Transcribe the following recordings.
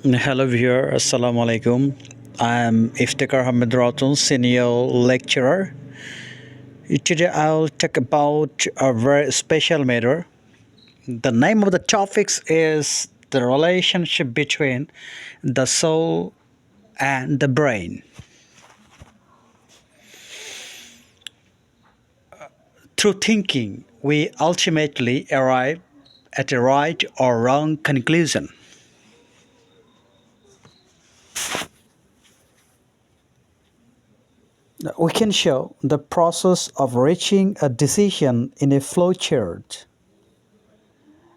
Hello viewer, Assalamu alaikum. I am Iftikhar Ahmed Ratun, senior lecturer. Today I'll talk about a very special matter. The name of the topics is the relationship between the soul and the brain. Through thinking, we ultimately arrive at a right or wrong conclusion. We can show the process of reaching a decision in a flowchart.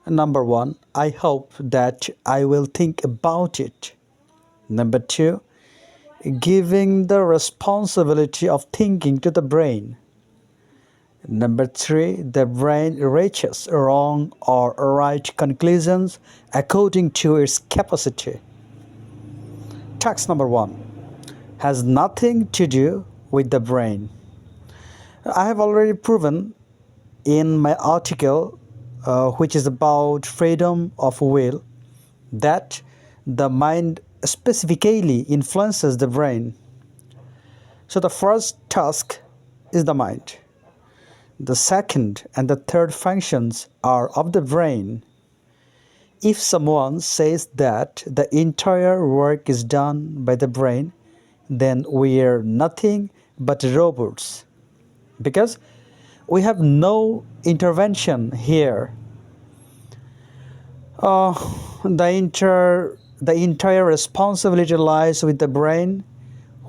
Number one, I hope that I will think about it. Number two, giving the responsibility of thinking to the brain. Number three, the brain reaches wrong or right conclusions according to its capacity. Task number one has nothing to do with the brain. I have already proven in my article, which is about freedom of will, that the mind specifically influences the brain. So the first task is the mind. The second and the third functions are of the brain. If someone says that the entire work is done by the brain, then we are nothing but robots, because we have no intervention here. Uh, the entire responsibility lies with the brain,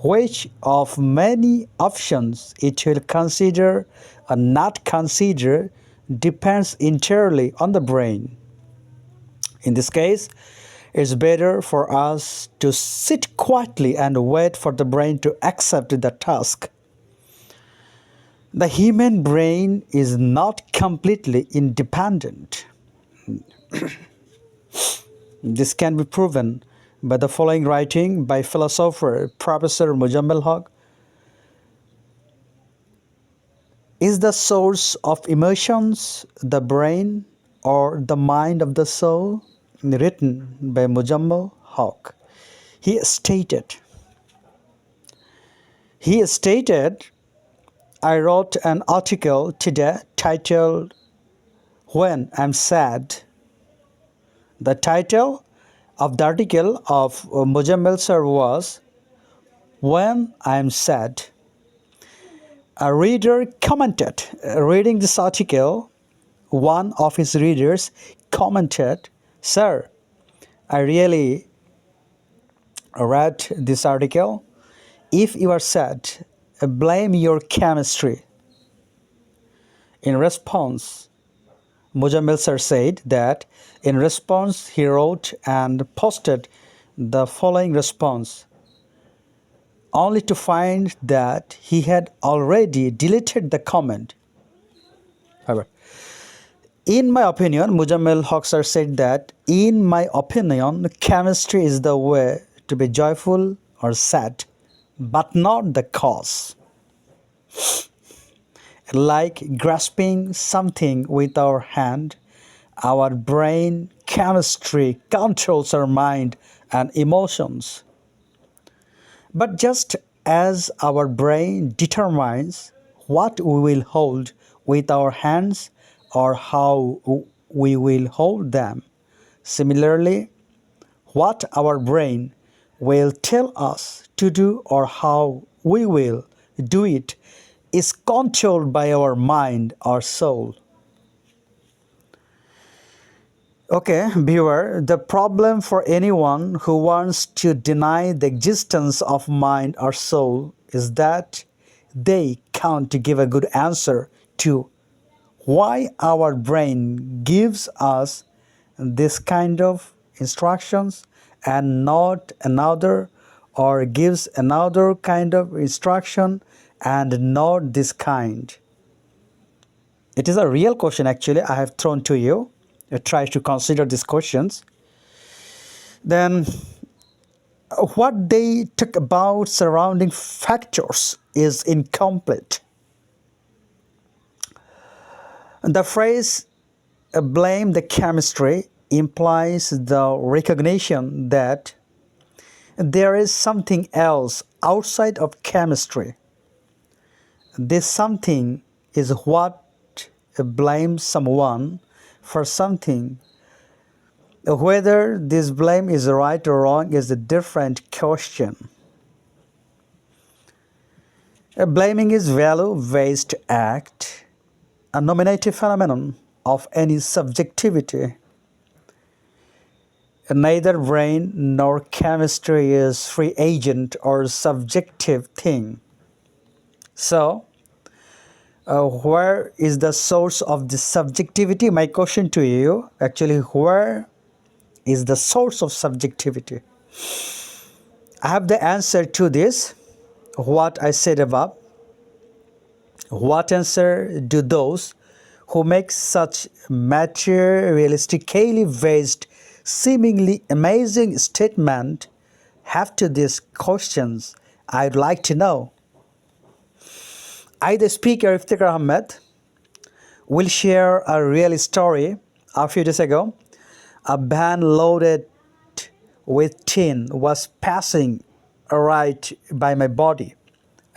which of many options it will consider or not consider depends entirely on the brain. In this case, it's better for us to sit quietly and wait for the brain to accept the task. The human brain is not completely independent. This can be proven by the following writing by philosopher Professor Mujammel Haq. Is the source of emotions the brain or the mind of the soul? Written by Mujammel Haq. He stated, I wrote an article today titled When I'm Sad. The title of the article of Mujammel sir was When I'm Sad. A reader commented, reading this article, one of his readers commented, Sir, I really read this article. If you are sad, blame your chemistry. In response, Mujammel sir said that in response he wrote and posted the following response, only to find that he had already deleted the comment. However, in my opinion, Mujammel Haq sir said that, in my opinion, chemistry is the way to be joyful or sad, but not the cause. Like grasping something with our hand, our brain chemistry controls our mind and emotions. But just as our brain determines what we will hold with our hands or how we will hold them, similarly, what our brain will tell us to do or how we will do it is controlled by our mind or soul. Okay, viewer, the problem for anyone who wants to deny the existence of mind or soul is that they can't give a good answer to why our brain gives us this kind of instructions and not another, or gives another kind of instruction and not this kind. It is a real question actually I have thrown to you. Try to consider these questions. Then what they talk about surrounding factors is incomplete. The phrase blame the chemistry implies the recognition that There is something else outside of chemistry. This something is what blames someone for something. Whether this blame is right or wrong is a different question. Blaming is value-based act, a nominative phenomenon of any subjectivity. Neither brain nor chemistry is free agent or subjective thing. So, where is the source of the subjectivity? My question to you, actually, where is the source of subjectivity? I have the answer to this, what I said above. What answer do those who make such materialistically based, seemingly amazing statement have to these questions? I'd like to know. I, the speaker, Iftikhar Ahmed, will share a real story. A few days ago, a van loaded with tin was passing right by my body.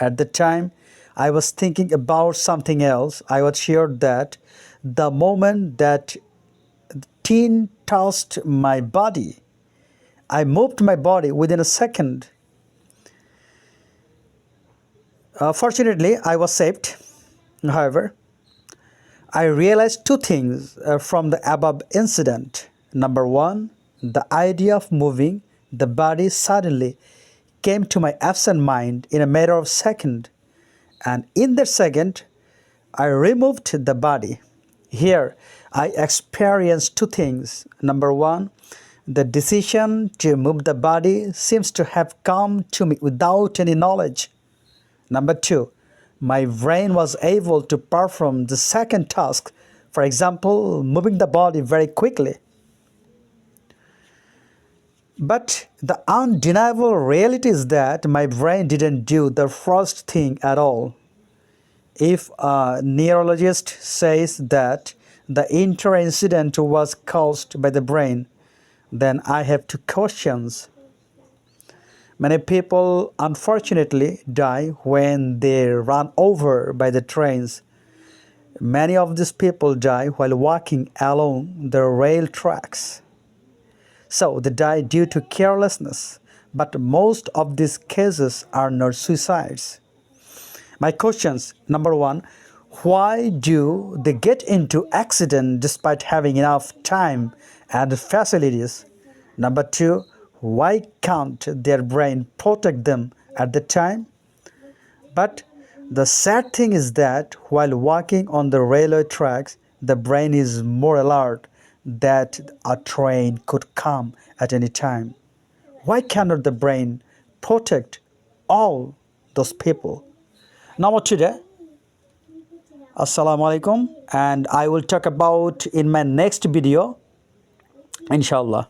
At the time, I was thinking about something else. I was sure that the moment that tin touched my body, I moved my body within a second. Fortunately, I was saved. However, I realized two things from the above incident. Number one, the idea of moving the body suddenly came to my absent mind in a matter of seconds. And in that second, I removed the body. Here, I experienced two things. Number one, the decision to move the body seems to have come to me without any knowledge. Number two, my brain was able to perform the second task, for example, moving the body very quickly. But the undeniable reality is that my brain didn't do the first thing at all. If a neurologist says that the entire incident was caused by the brain, then I have two questions. Many people unfortunately die when they run over by the trains. Many of these people die while walking along the rail tracks. So they die due to carelessness, but most of these cases are not suicides. My questions: number one, why do they get into accident despite having enough time and facilities? Number two, why can't their brain protect them at the time? But the sad thing is that while walking on the railway tracks, the brain is more alert that a train could come at any time. Why cannot the brain protect all those people? Now today, Assalamu alaikum, and I will talk about in my next video, inshallah.